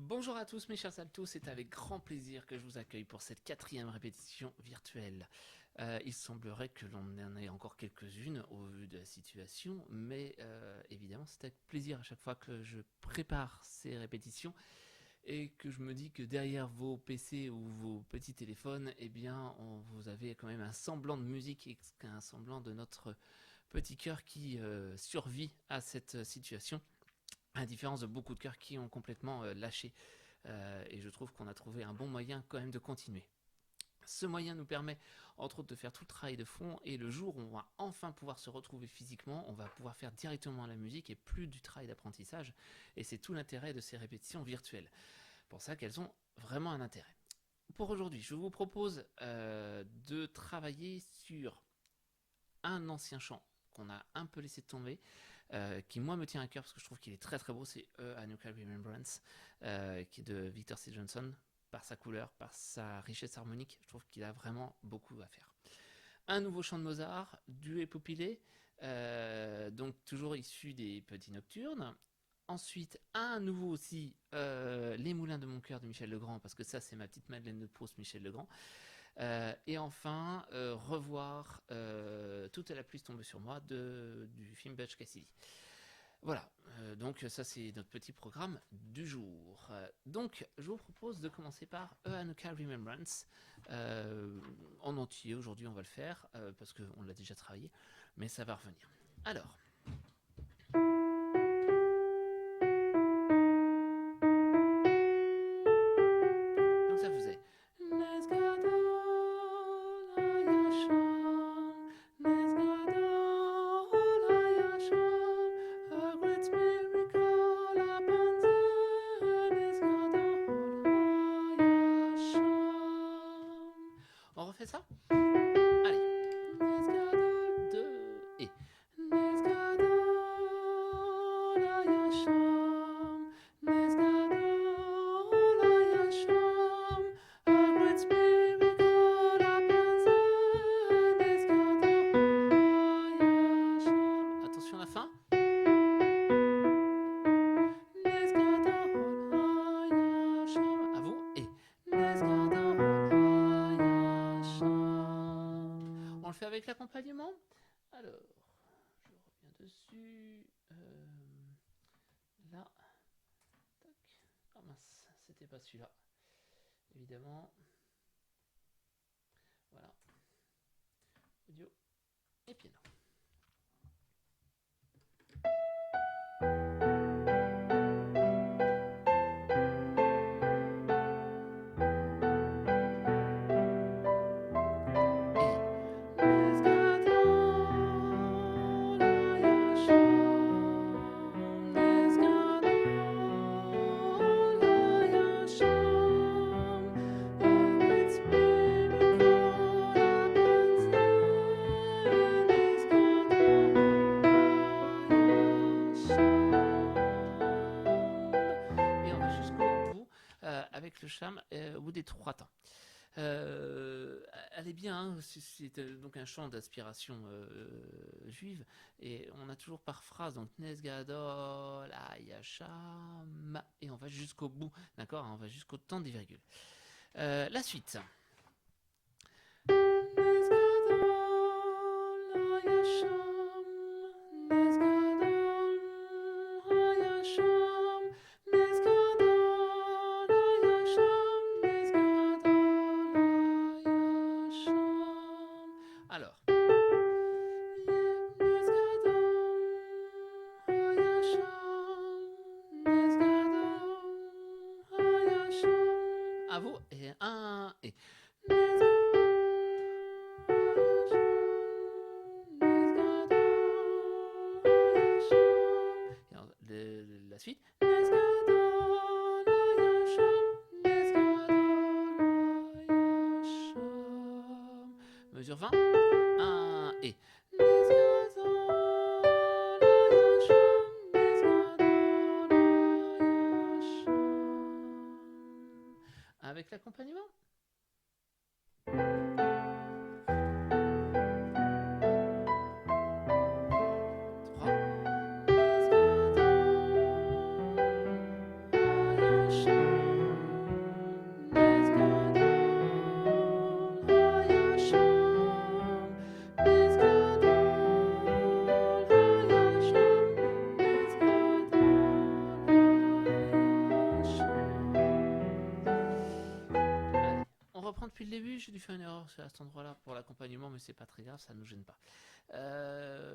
Bonjour à tous mes chers altos, c'est avec grand plaisir que je vous accueille pour cette 4e répétition virtuelle. Il semblerait que l'on en ait encore quelques-unes au vu de la situation, mais évidemment c'est avec plaisir à chaque fois que je prépare ces répétitions et que je me dis que derrière vos PC ou vos petits téléphones, eh bien vous avez quand même un semblant de musique et un semblant de notre petit cœur qui survit à cette situation. À la différence de beaucoup de cœurs qui ont complètement lâché. Et je trouve qu'on a trouvé un bon moyen quand même de continuer. Ce moyen nous permet entre autres de faire tout le travail de fond, et le jour où on va enfin pouvoir se retrouver physiquement, on va pouvoir faire directement la musique et plus du travail d'apprentissage, et c'est tout l'intérêt de ces répétitions virtuelles. Pour ça qu'elles ont vraiment un intérêt. Pour aujourd'hui, je vous propose de travailler sur un ancien chant qu'on a un peu laissé tomber, qui moi me tient à cœur parce que je trouve qu'il est très très beau, c'est A Nuclear Remembrance, qui est de Victor C. Johnson. Par sa couleur, par sa richesse harmonique, je trouve qu'il a vraiment beaucoup à faire. Un nouveau chant de Mozart, Due Pupille, donc toujours issu des Petits Nocturnes. Ensuite, un nouveau aussi, Les Moulins de mon cœur de Michel Legrand, parce que ça c'est ma petite Madeleine de Proust, Michel Legrand. Et enfin, revoir Toute la pluie tombe sur moi du film Butch Cassidy. Voilà, donc ça c'est notre petit programme du jour. Donc je vous propose de commencer par A Hanukkah Remembrance en entier. Aujourd'hui on va le faire parce qu'on l'a déjà travaillé, mais ça va revenir. Alors. Donc ça faisait. On refait ça? Allez. 2 et. Attention à la fin. À vous et. On le fait avec l'accompagnement. Alors, je reviens dessus. Là. Tac. Ah mince, c'était pas celui-là. Évidemment. Voilà. Audio et piano. Avec le charme au bout des 3 temps. Elle est bien, hein, c'est donc un chant d'inspiration juive, et on a toujours par phrase, donc Nesgadol, Ayasham, et on va jusqu'au bout, d'accord, on va jusqu'au temps des virgules. La suite. Alors. À vous, et 1 et. La suite. Mesure 20. 1 et. Avec l'accompagnement. j'ai dû faire une erreur à cet endroit-là pour l'accompagnement, mais c'est pas très grave, ça nous gêne pas.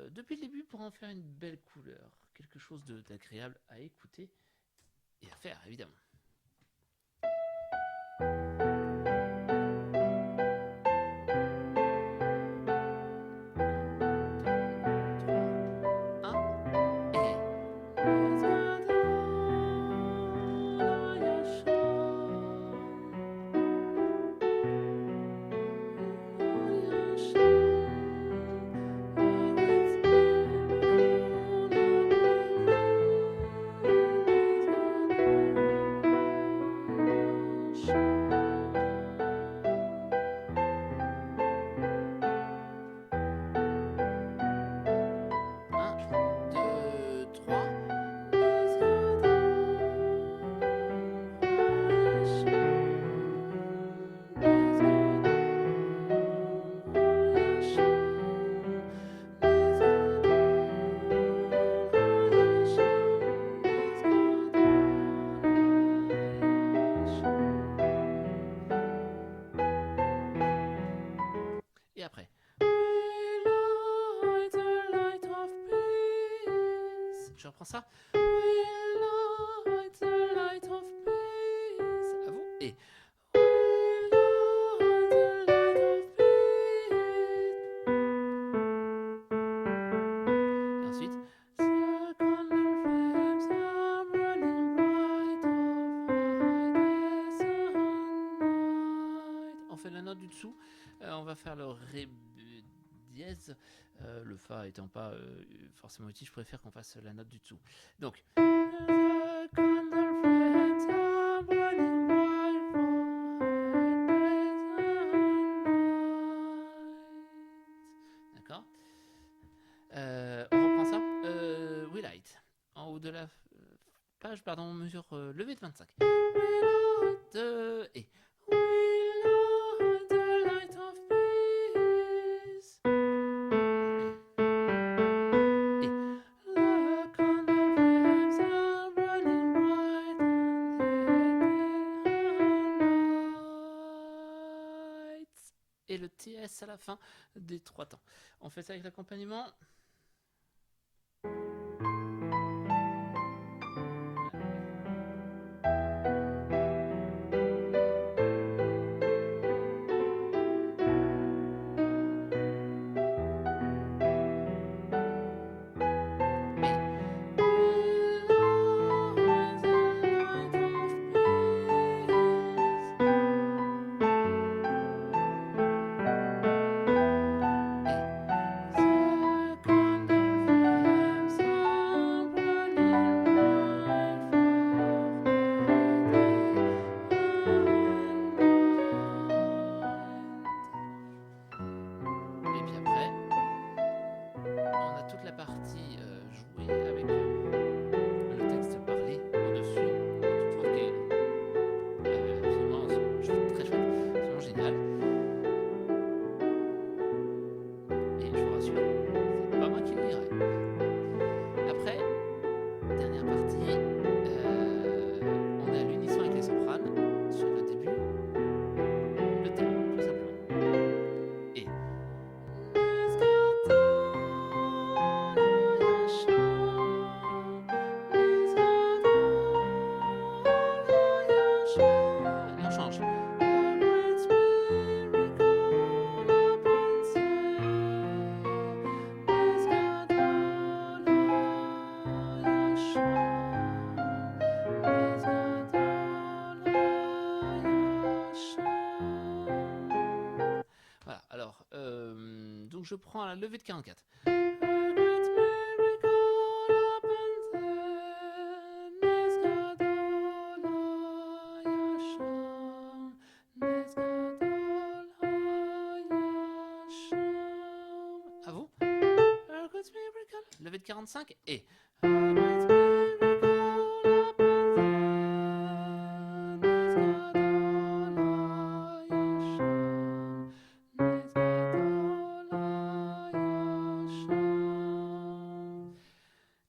Depuis le début, pour en faire une belle couleur, quelque chose d'agréable à écouter et à faire, évidemment. Et après. Je reprends ça. À vous. Et. Ensuite. On fait la note du dessous. On va faire le ré dièse. Le fa étant pas forcément utile, je préfère qu'on fasse la note du dessous. Donc. D'accord. On reprend ça. We Light. En haut de la page, pardon, mesure levée de 25. Et. Et le TS à la fin des 3 temps. On fait ça avec l'accompagnement. Donc je prends la levée de 44. À vous. Levée de 45 et...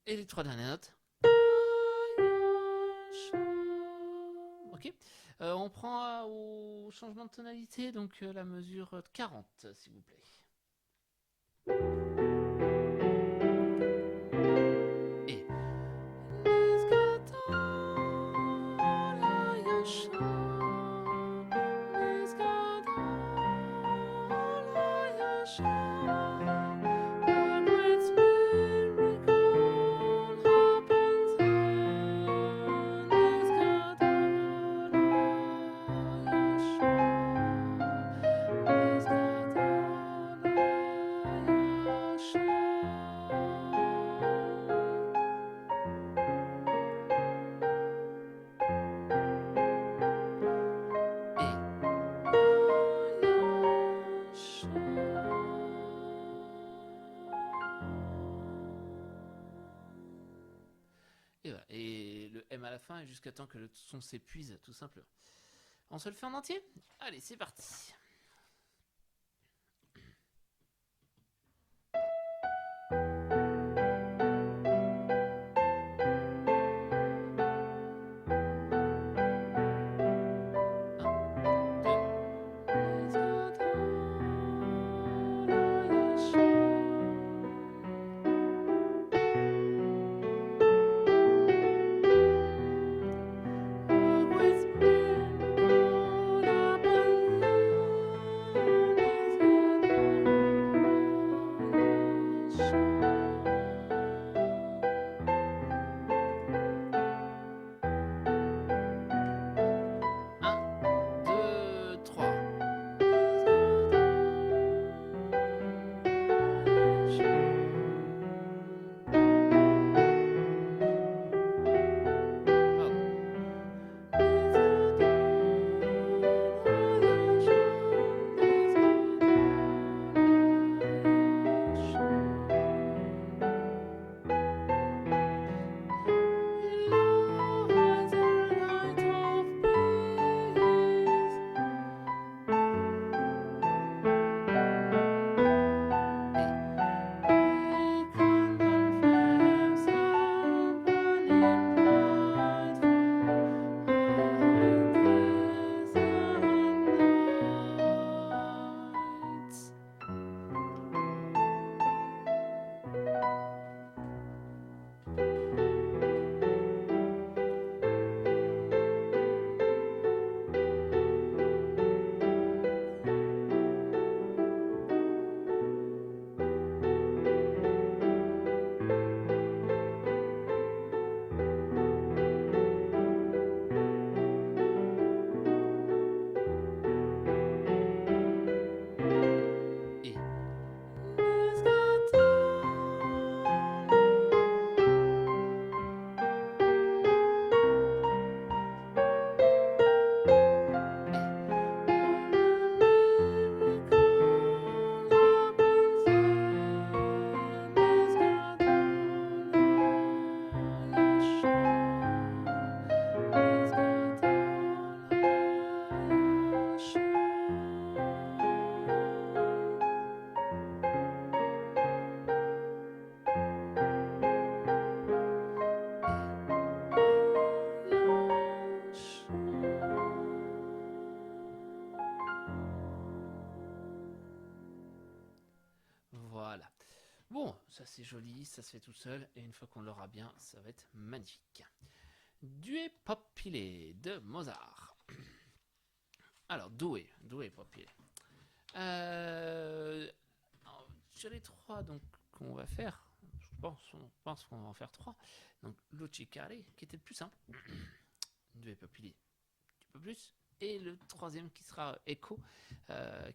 Et les 3 dernières notes. Ok. On prend au changement de tonalité, donc la mesure 40, s'il vous plaît. Et Et voilà. Et le M à la fin, jusqu'à temps que le son s'épuise, tout simplement. On se le fait en entier? Allez, c'est parti. Voilà. Bon, ça c'est joli, ça se fait tout seul, et une fois qu'on l'aura bien, ça va être magnifique. Due Popile de Mozart. Alors, Due Popile. Sur les trois donc qu'on va faire, on pense qu'on va en faire trois. Donc, Lucicare, qui était le plus simple. Due Popile, un peu plus. Et le troisième qui sera Echo,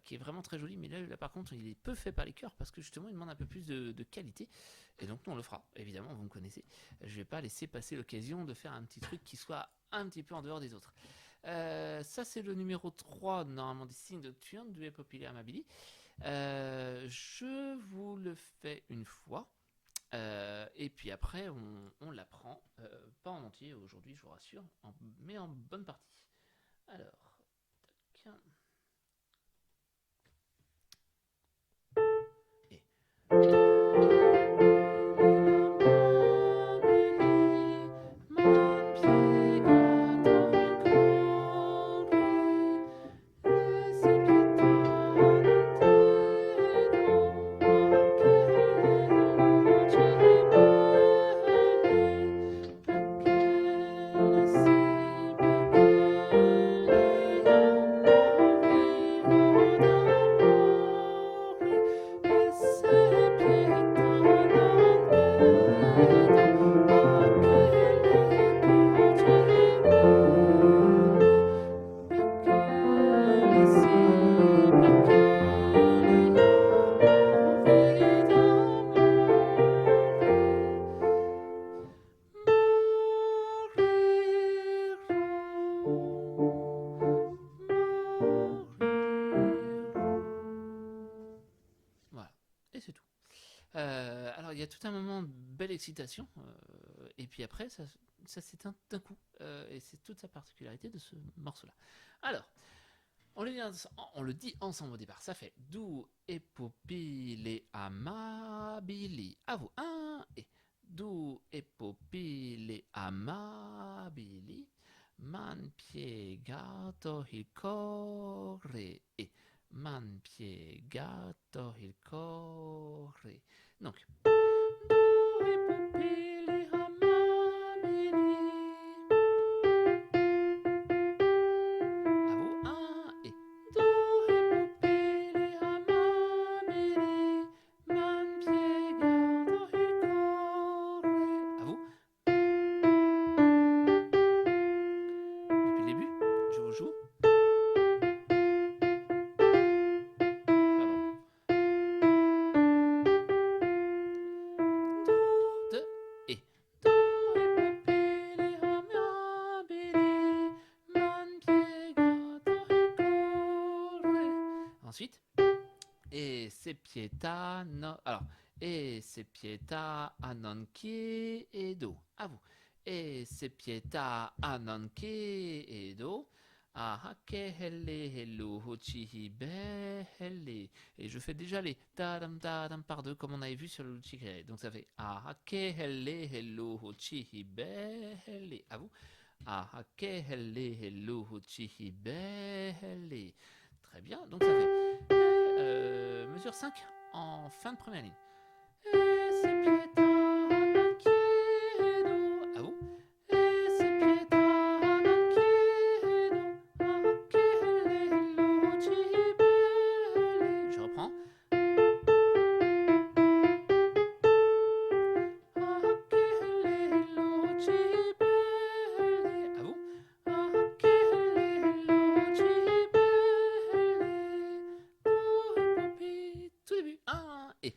qui est vraiment très joli, mais là par contre il est peu fait par les chœurs parce que justement il demande un peu plus de qualité, et donc nous on le fera, évidemment, vous me connaissez, je vais pas laisser passer l'occasion de faire un petit truc qui soit un petit peu en dehors des autres. Ça c'est le numéro 3 normalement des signes nocturnes du Populaire Amabili. Je vous le fais une fois. Et puis après on l'apprend, pas en entier aujourd'hui je vous rassure, mais en bonne partie. Alors, tac. belle excitation, et puis après, ça s'éteint d'un coup. Et c'est toute sa particularité de ce morceau-là. Alors, on le dit ensemble au départ. Ça fait do e popile amabili. À vous. 1 et do e popile amabili. Man piegato il corre. Et man piegato il corre. Donc, do e popile amabili. Ensuite, e se pietà no. Alors, e se pietà a non chiedo. À vous. E se pietà a non chiedo. Ah, che helle hello chi belle. Et je fais déjà les tadam tadam par deux comme on avait vu sur le Luchikere. Donc ça fait ah, che helle hello chi belle. À vous. Ah, che helle hello chi belle. Très bien, donc ça fait mesure 5 en fin de première ligne. À vous. Je reprends. À vous. Tout début. 1 et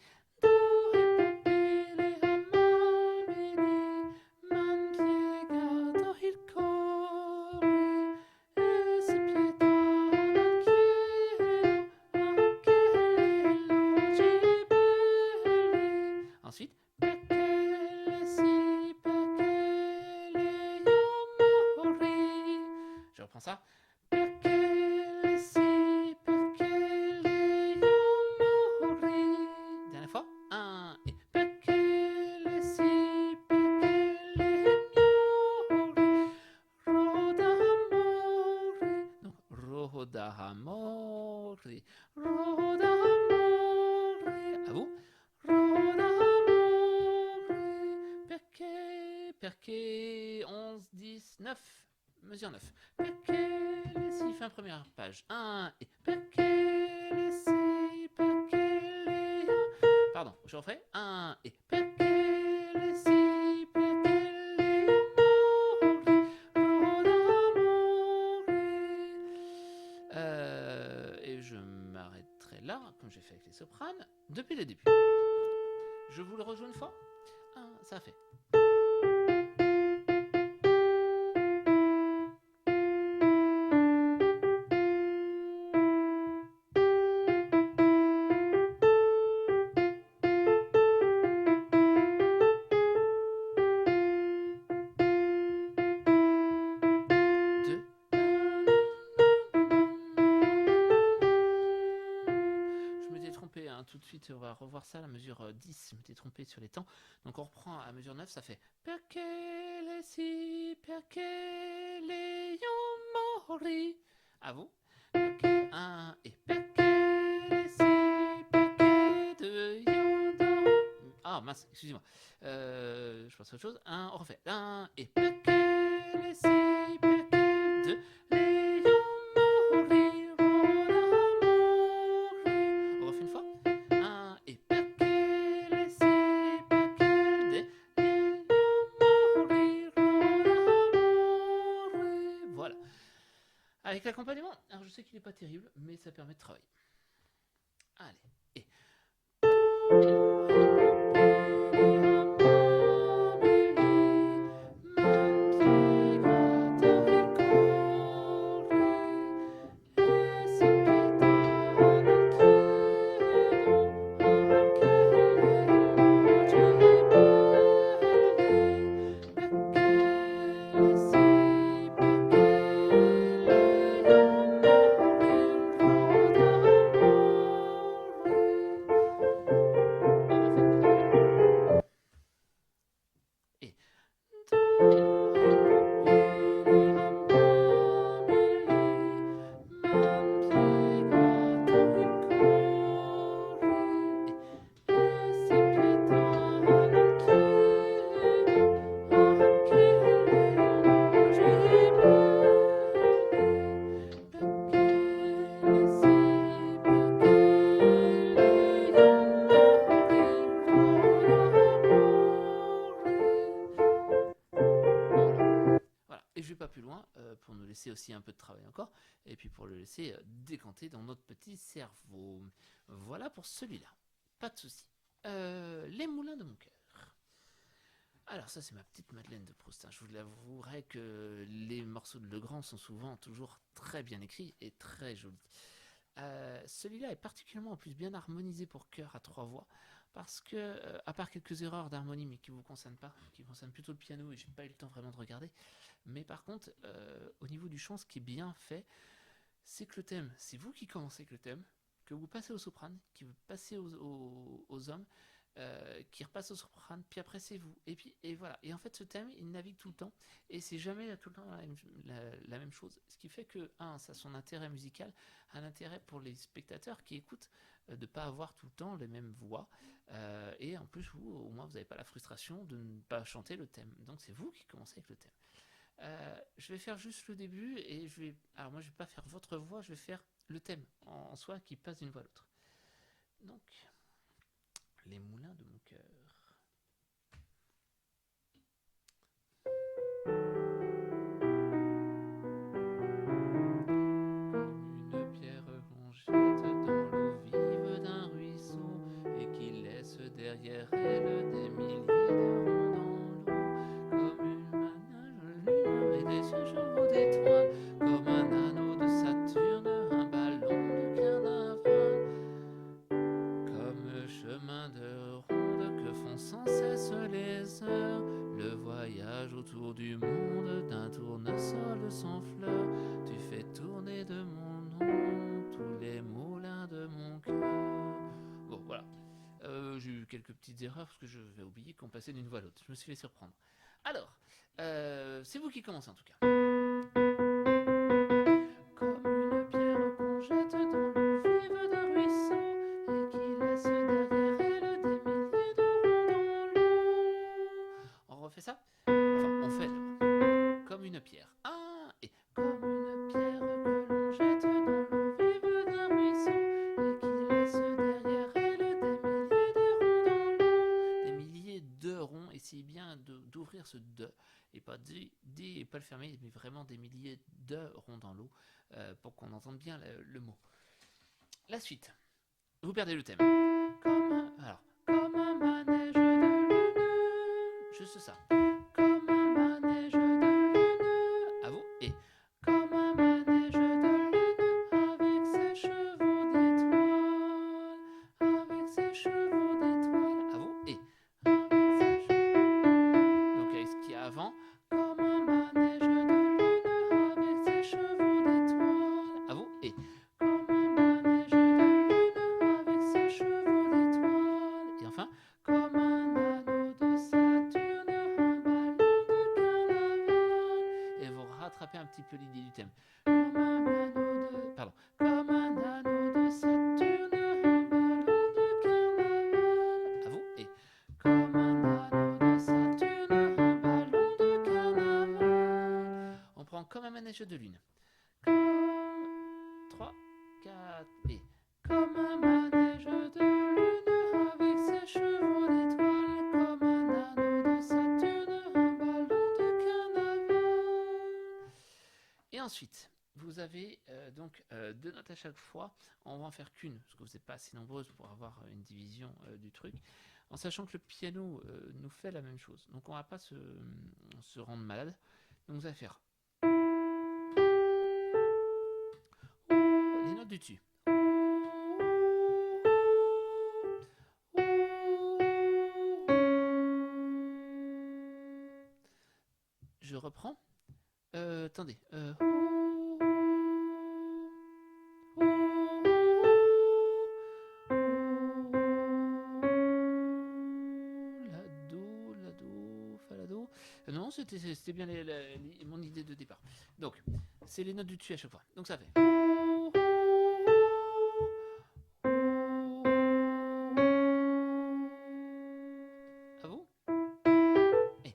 ensuite, je reprends ça. Dernière fois. 1 et Roda amore, roda amore. À vous. Roda amore. Perché 11, 10, 9. Mesure 9. Perché les si, fin première page. 1 et perché les si, perché les. Pardon, je refais. 1 et perché les si, perché les amore. Et je m'arrêterai là, comme j'ai fait avec les sopranes, depuis le début. Je vous le rejoue une fois. Ça fait. Tout de suite, on va revoir ça à la mesure 10. Je m'étais trompé sur les temps. Donc on reprend à la mesure 9, ça fait perché les si, perché les mori. À vous. 1 et perché les si, perché de yodo. Ah mince, excusez-moi. Je pense à autre chose. On refait. 1 et perché les si, perché de les mori. On refait une fois. Avec l'accompagnement, alors je sais qu'il n'est pas terrible, mais ça permet de travailler. Allez, et... peu de travail encore, et puis pour le laisser décanter dans notre petit cerveau. Voilà pour celui-là. Pas de souci. Les moulins de mon cœur. Alors ça c'est ma petite Madeleine de Proust. Je vous l'avouerai que les morceaux de Legrand sont souvent toujours très bien écrits et très jolis. Celui-là est particulièrement en plus bien harmonisé pour chœur à 3 voix parce que, à part quelques erreurs d'harmonie mais qui ne vous concernent pas, qui concernent plutôt le piano et j'ai pas eu le temps vraiment de regarder, mais par contre au niveau du chant ce qui est bien fait c'est que le thème, c'est vous qui commencez avec le thème, que vous passez au soprane, que vous passez aux hommes, qui repasse au soprane, puis après c'est vous. Et voilà. Et en fait, ce thème, il navigue tout le temps, et c'est jamais tout le temps la même chose. Ce qui fait que, ça a son intérêt musical, un intérêt pour les spectateurs qui écoutent, de ne pas avoir tout le temps les mêmes voix. Et en plus, vous, au moins, vous n'avez pas la frustration de ne pas chanter le thème. Donc c'est vous qui commencez avec le thème. Je vais faire juste le début et alors moi je vais pas faire votre voix, je vais faire le thème en soi qui passe d'une voix à l'autre. Donc, les moulins de mon cœur. Comme une pierre qu'on jette dans l'eau vive d'un ruisseau et qui laisse derrière elle des milliers de ronds dans l'eau, comme une manage de lune et des chevaux d'étoiles, comme un anneau de Saturne, un ballon de carnaval, comme chemin de ronde que font sans cesse les heures, le voyage autour du monde d'un tournesol sans fleurs, tu fais tourner de mon nom tous les moulins de mon cœur. Bon, voilà. J'ai eu quelques petites erreurs parce que je vais oublier qu'on passait d'une voix à l'autre. Je me suis fait surprendre. Alors, c'est vous qui commencez en tout cas. Comme une pierre qu'on jette dans l'eau vive d'un ruisseau et qui laisse derrière elle des milliers de ronds dans l'eau. On refait ça? Enfin, on fait d'abord. Comme une pierre. Et comme une pierre que l'on jette dans l'eau vive d'un ruisseau et qui laisse derrière elle des milliers de ronds dans l'eau. Des milliers de ronds, essayez bien d'ouvrir ce de et pas dit et pas le fermer, mais vraiment des milliers de ronds dans l'eau pour qu'on entende bien le mot. La suite. Vous perdez le thème. Comme un manège de lune. Juste ça. Comme un manège de lune. À vous. Et comme un manège de lune avec ses chevaux d'étoiles. Avec ses chevaux d'étoiles. À vous. Et avec ses chevaux. Donc avec ce qu'il y a avant. Comme un manège de lune avec ses chevaux d'étoiles. À vous. Et comme un manège de lune avec ses chevaux d'étoiles. Et enfin, comme un anneau de Saturne, un ballon de carnaval. Et vous rattrapez un petit peu l'idée du thème. Comme un anneau de... Pardon. Comme un anneau de Saturne, un ballon de carnaval. À vous. Et comme un anneau de Saturne, un ballon de carnaval. On prend comme un manège de lune. Comme 3, 4 et comme un manège de lune avec ses chevaux d'étoiles, comme un anneau de Saturne, un ballon de carnaval. Et ensuite, vous avez donc 2 notes à chaque fois. On va en faire qu'une, parce que vous n'êtes pas assez nombreuses pour avoir une division du truc. En sachant que le piano nous fait la même chose. Donc on ne va pas se rendre malade. Donc vous allez faire les notes du dessus. Je reprends. Attendez. La do, fa la do. Non, c'était bien mon idée de départ. Donc, c'est les notes du dessus à chaque fois. Donc ça fait. À vous. Et.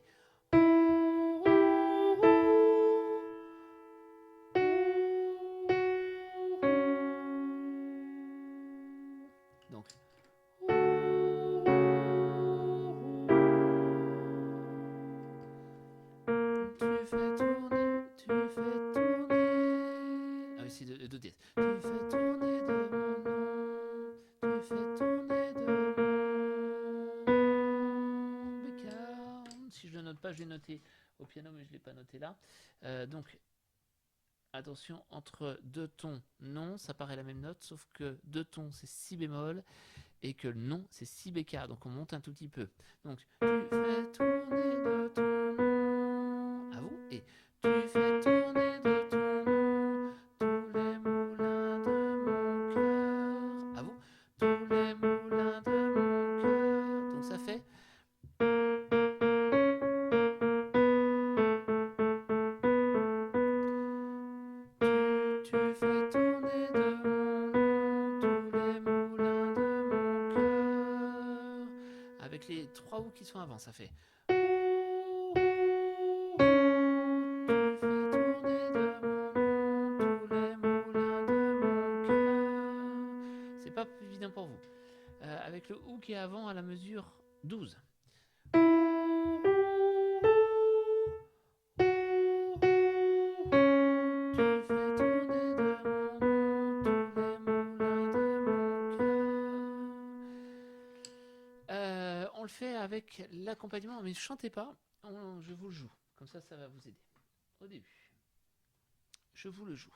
Donc. Tu fais tourner noté au piano, mais je ne l'ai pas noté là. Donc, attention, entre deux tons, non, ça paraît la même note, sauf que deux tons, c'est si bémol, et que le non, c'est si bécard. Donc, on monte un tout petit peu. Donc, tu fais tourner de ton nom. À vous. Et tu fais tourner de ton nom tous les moulins de mon cœur. À vous. Tous les moulins de mon cœur. Donc, ça fait. Tu fais tourner de mon nom tous les moulins de mon cœur. Avec les trois ou qui sont avant, ça fait. Tu fais tourner de mon nom tous les moulins de mon cœur. C'est pas évident pour vous. Avec le ou qui est avant à la mesure 12. On le fait avec l'accompagnement, mais ne chantez pas, je vous le joue. Comme ça va vous aider. Au début, je vous le joue.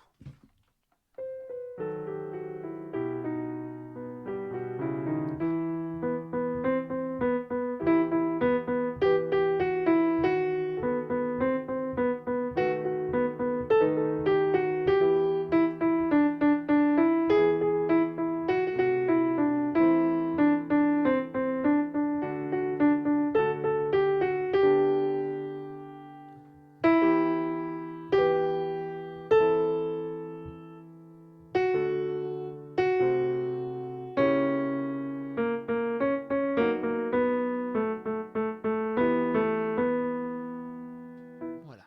Voilà.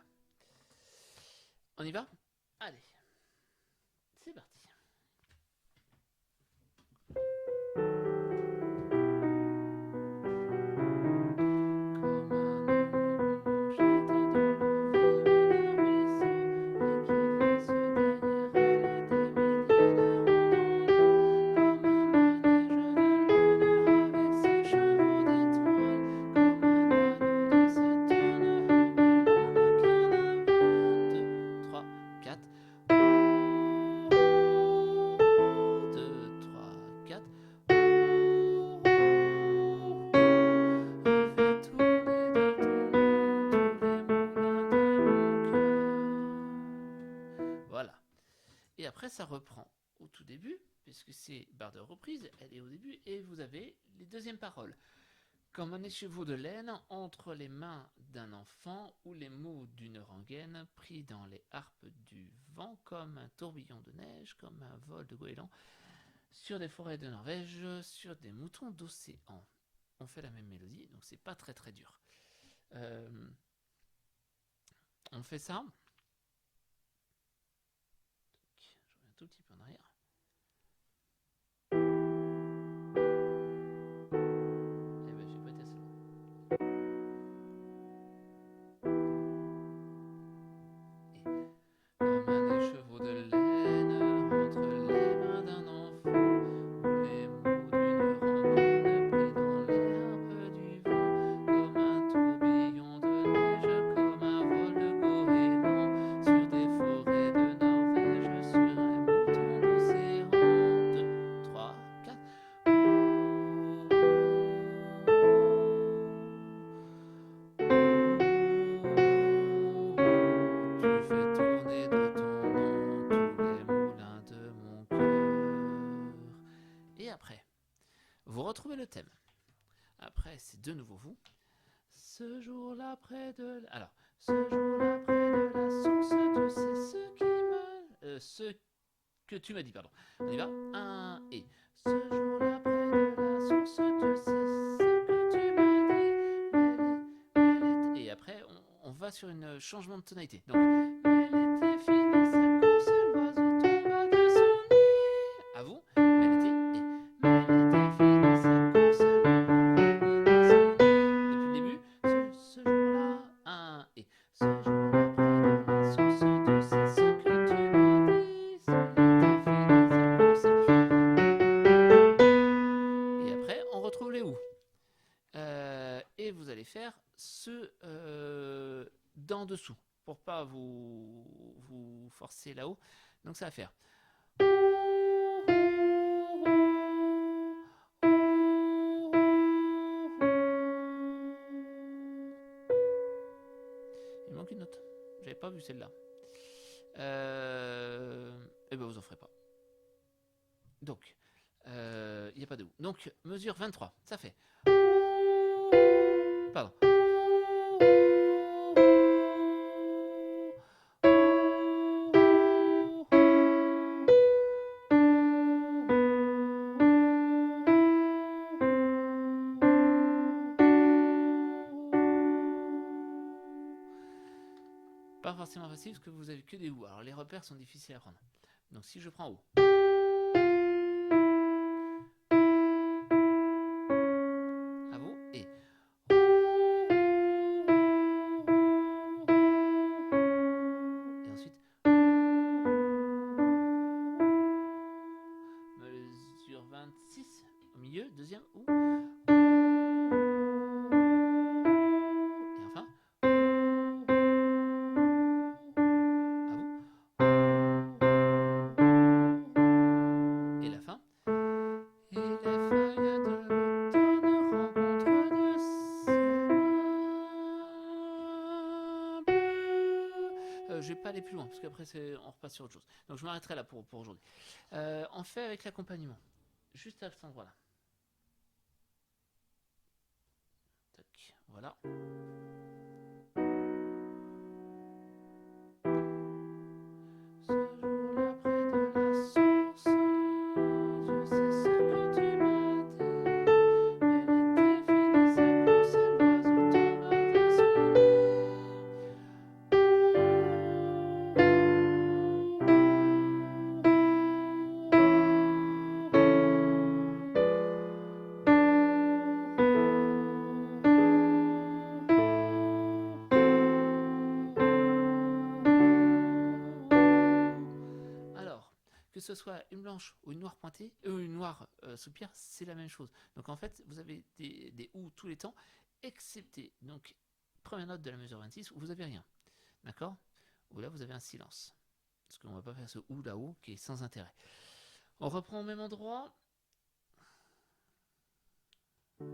On y va ? Allez. C'est parti. Voilà. Et après, ça reprend au tout début, puisque c'est barre de reprise, elle est au début, et vous avez les deuxièmes paroles. Comme un écheveau de laine entre les mains d'un enfant, ou les mots d'une rengaine pris dans les harpes du vent, comme un tourbillon de neige, comme un vol de goéland, sur des forêts de Norvège, sur des moutons d'océan. On fait la même mélodie, donc c'est pas très très dur. On fait ça. Je reviens un tout petit peu en arrière. Eh ben, j'ai pas été assez loin. Et comme un écheveau de laine entre les mains d'un enfant, ou les mots d'une rengaine pris dans les harpes du vent, comme un tourbillon de neige, comme un vol de goéland, sur des forêts de Norvège, sur un mouton d'océan. 2, 3, 4. Tu fais tourner de ton nom tous les moulins de mon cœur. Et après, vous retrouvez le thème. Après, c'est de nouveau vous. Ce jour-là près de... Alors, ce jour-là près de la source, tu sais ce qui m'a... ce que tu m'as dit, pardon. On y va. 1 et... Ce jour-là près de la source, tu sais ce que tu m'as dit. Et après, on va sur un changement de tonalité. Donc, elle était finie sa course, l'oiseau tomba de son nid. À vous. Elle était finie sa course, depuis le début. Ce jour-là, 1 et... Ce jour-là près de la source, tu sais ce que tu m'as dit. Elle était finie sa course. Et après, on retrouve les ou. Et vous allez faire ce pour pas vous forcer là-haut. Donc ça va faire. Il manque une note. J'avais pas vu celle-là. Et ben vous en ferez pas. Donc, il n'y a pas de où. Donc, mesure 23, ça fait. Pardon. Pas forcément facile parce que vous avez que des ou. Alors les repères sont difficiles à prendre. Donc si je prends ou. À vous et. Et ensuite. Mesure 26 au milieu, deuxième ou. Et enfin. À vous. Et la fin. Et les feuilles de l'automne rencontrent de ciel bleu. Je vais pas aller plus loin parce qu'après on repasse sur autre chose. Donc je m'arrêterai là pour aujourd'hui. On fait avec l'accompagnement. Juste à cet endroit-là. Tac, voilà. Ce jour-là près de la source, je sais ce que tu m'as dit. Mais l'été finit sa course, l'oiseau tombe de son Alors, que ce soit une blanche ou une noire pointée, une noire soupière, c'est la même chose. Donc en fait, vous avez des ou tous les temps, excepté donc première note de la mesure 26 où vous avez rien. D'accord? Où là vous avez un silence. Parce qu'on ne va pas faire ce ou là-haut qui est sans intérêt. On reprend au même endroit. Je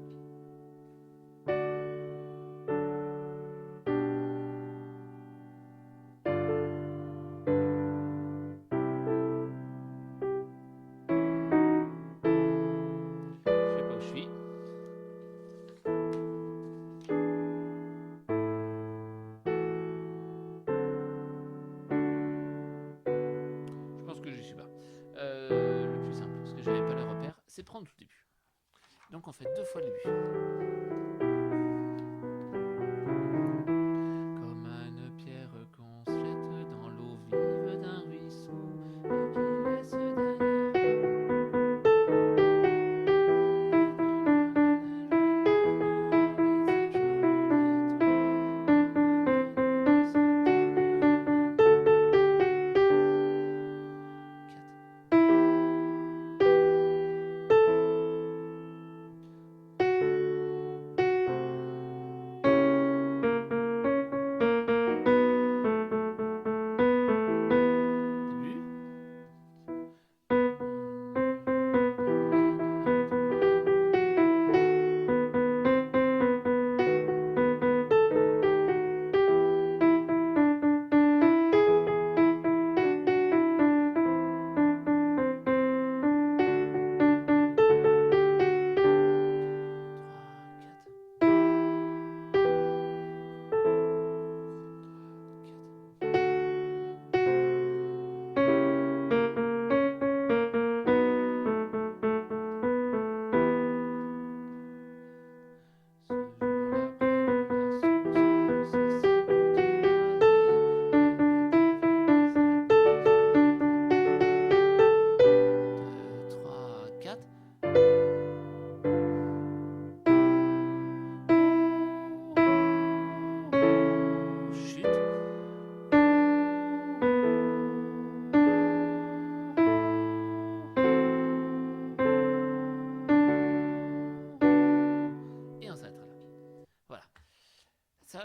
sais pas où je suis. Je pense que je suis pas. Le plus simple, parce que j'avais pas le repère, c'est prendre tout début. Donc on fait 2 fois le début. Comme une pierre qu'on se jette dans l'eau vive d'un ruisseau et qui laisse derrière.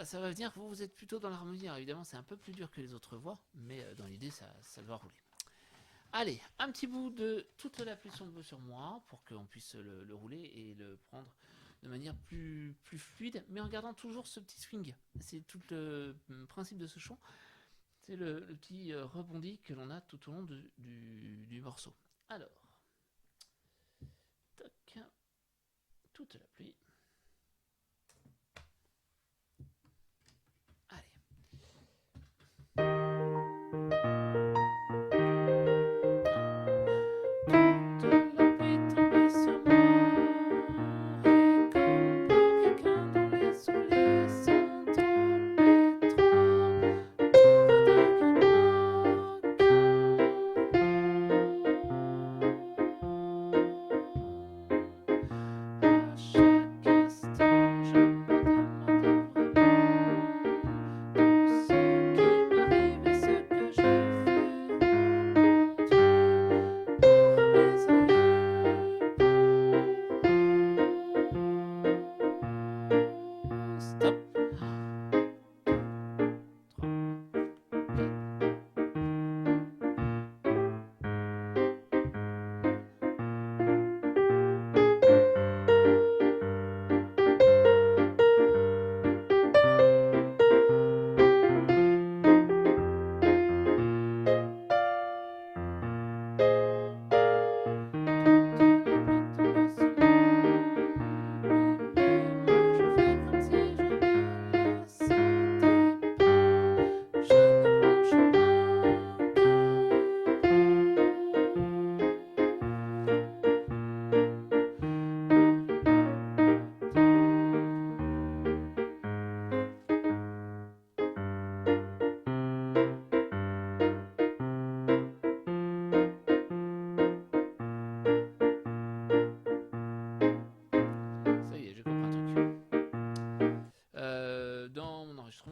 ça va venir. Vous êtes plutôt dans l'harmonie. Alors, évidemment, c'est un peu plus dur que les autres voix, mais dans l'idée, ça doit rouler. Allez, un petit bout de toute la pluie tombe sur moi pour qu'on puisse le rouler et le prendre de manière plus fluide, mais en gardant toujours ce petit swing. C'est tout le principe de ce chant. C'est le petit rebondi que l'on a tout au long du morceau. Alors, tac, toute la pluie.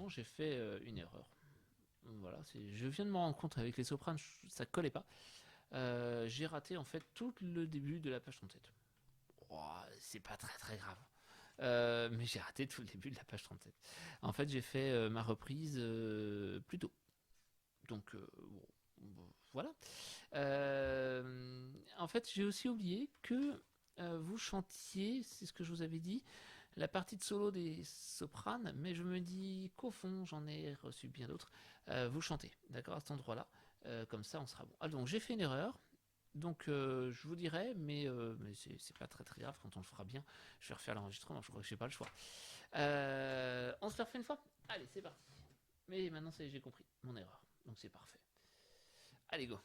J'ai fait une erreur. Voilà, je viens de me rendre compte avec les sopranes, ça collait pas. J'ai raté en fait tout le début de la page 37. Oh, c'est pas très grave. Mais j'ai raté tout le début de la page 37. En fait, j'ai fait ma reprise plus tôt. Donc, voilà. En fait, j'ai aussi oublié que vous chantiez, c'est ce que je vous avais dit, la partie de solo des sopranes, mais je me dis qu'au fond, j'en ai reçu bien d'autres. Vous chantez, d'accord, à cet endroit-là. Comme ça, on sera bon. Ah, donc, j'ai fait une erreur. Donc, je vous dirai, mais c'est pas très grave quand on le fera bien. Je vais refaire l'enregistrement, je crois que j'ai pas le choix. On se le refait une fois. Allez, c'est parti. Mais maintenant, ça y est, j'ai compris mon erreur. Donc, c'est parfait. Allez, go.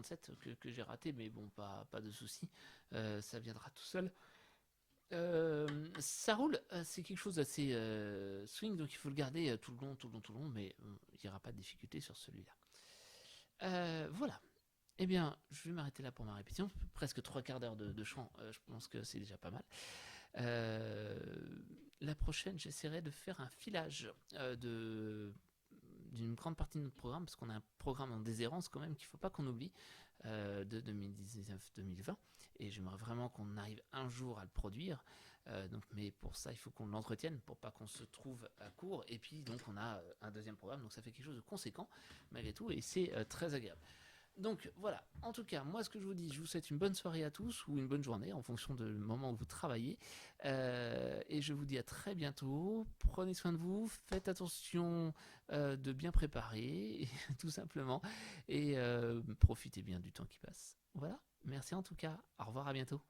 37 que j'ai raté, mais bon, pas de souci, ça viendra tout seul. Ça roule, c'est quelque chose d'assez swing, donc il faut le garder tout le long, tout le long, tout le long, mais il n'y aura pas de difficulté sur celui-là. Voilà. Eh bien, je vais m'arrêter là pour ma répétition. Presque 3/4 d'heure de chant, je pense que c'est déjà pas mal. La prochaine, j'essaierai de faire un filage d'une grande partie de notre programme, parce qu'on a un programme en déshérence quand même qu'il ne faut pas qu'on oublie, de 2019-2020, et j'aimerais vraiment qu'on arrive un jour à le produire. Mais pour ça, il faut qu'on l'entretienne pour pas qu'on se trouve à court. Et puis donc on a un deuxième programme, donc ça fait quelque chose de conséquent malgré tout, et c'est très agréable. Donc voilà, en tout cas, moi ce que je vous dis, je vous souhaite une bonne soirée à tous ou une bonne journée en fonction du moment où vous travaillez. Et je vous dis à très bientôt. Prenez soin de vous, faites attention de bien préparer, tout simplement. Et profitez bien du temps qui passe. Voilà, merci en tout cas. Au revoir, à bientôt.